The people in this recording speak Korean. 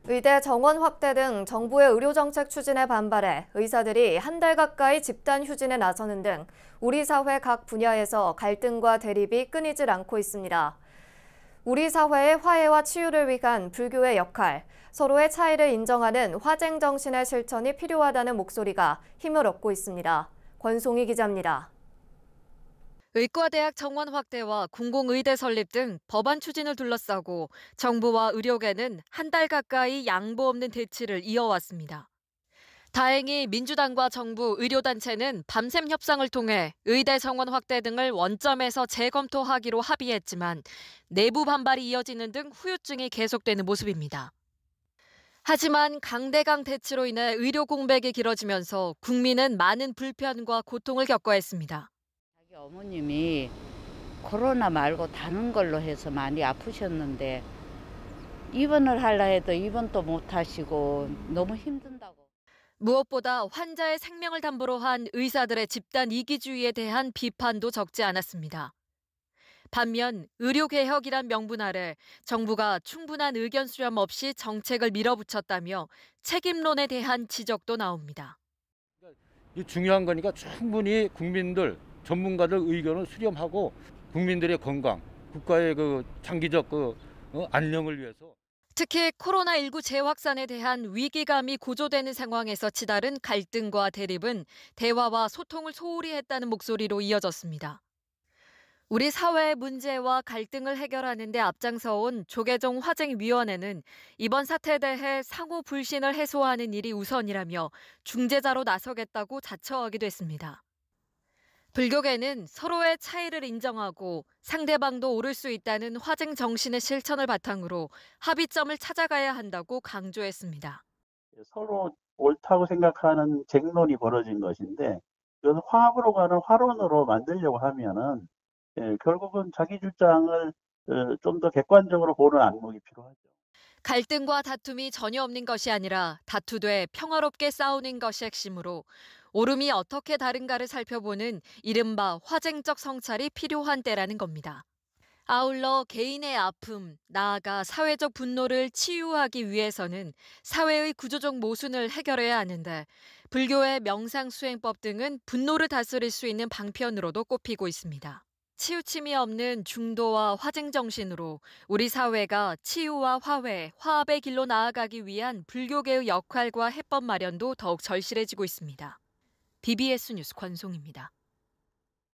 의대 정원 확대 등 정부의 의료정책 추진에 반발해 의사들이 한 달 가까이 집단 휴진에 나서는 등 우리 사회 각 분야에서 갈등과 대립이 끊이질 않고 있습니다. 우리 사회의 화해와 치유를 위한 불교의 역할, 서로의 차이를 인정하는 화쟁 정신의 실천이 필요하다는 목소리가 힘을 얻고 있습니다. 권송희 기자입니다. 의과대학 정원 확대와 공공의대 설립 등 법안 추진을 둘러싸고 정부와 의료계는 한 달 가까이 양보 없는 대치를 이어왔습니다. 다행히 민주당과 정부, 의료단체는 밤샘 협상을 통해 의대 정원 확대 등을 원점에서 재검토하기로 합의했지만 내부 반발이 이어지는 등 후유증이 계속되는 모습입니다. 하지만 강대강 대치로 인해 의료 공백이 길어지면서 국민은 많은 불편과 고통을 겪어야 했습니다. 자기 어머님이 코로나 말고 다른 걸로 해서 많이 아프셨는데 입원을 하려 해도 입원도 못 하시고 너무 힘든다고. 무엇보다 환자의 생명을 담보로 한 의사들의 집단 이기주의에 대한 비판도 적지 않았습니다. 반면 의료개혁이란 명분 아래 정부가 충분한 의견 수렴 없이 정책을 밀어붙였다며 책임론에 대한 지적도 나옵니다. 이 중요한 거니까 충분히 국민들, 전문가들 의견을 수렴하고 국민들의 건강, 국가의 그 장기적 안녕을 위해서. 특히 코로나19 재확산에 대한 위기감이 고조되는 상황에서 치달은 갈등과 대립은 대화와 소통을 소홀히 했다는 목소리로 이어졌습니다. 우리 사회의 문제와 갈등을 해결하는 데 앞장서온 조계종 화쟁위원회는 이번 사태에 대해 상호 불신을 해소하는 일이 우선이라며 중재자로 나서겠다고 자처하기도 했습니다. 불교계는 서로의 차이를 인정하고 상대방도 옳을 수 있다는 화쟁 정신의 실천을 바탕으로 합의점을 찾아가야 한다고 강조했습니다. 서로 옳다고 생각하는 쟁론이 벌어진 것인데 이건 화합으로 가는 화론으로 만들려고 하면은 결국은 자기 주장을 좀 더 객관적으로 보는 안목이 필요하죠. 갈등과 다툼이 전혀 없는 것이 아니라 다투되 평화롭게 싸우는 것이 핵심으로 옳음이 어떻게 다른가를 살펴보는 이른바 화쟁적 성찰이 필요한 때라는 겁니다. 아울러 개인의 아픔, 나아가 사회적 분노를 치유하기 위해서는 사회의 구조적 모순을 해결해야 하는데 불교의 명상수행법 등은 분노를 다스릴 수 있는 방편으로도 꼽히고 있습니다. 치우침이 없는 중도와 화쟁 정신으로 우리 사회가 치유와 화해, 화합의 길로 나아가기 위한 불교계의 역할과 해법 마련도 더욱 절실해지고 있습니다. BBS 뉴스 권송입니다.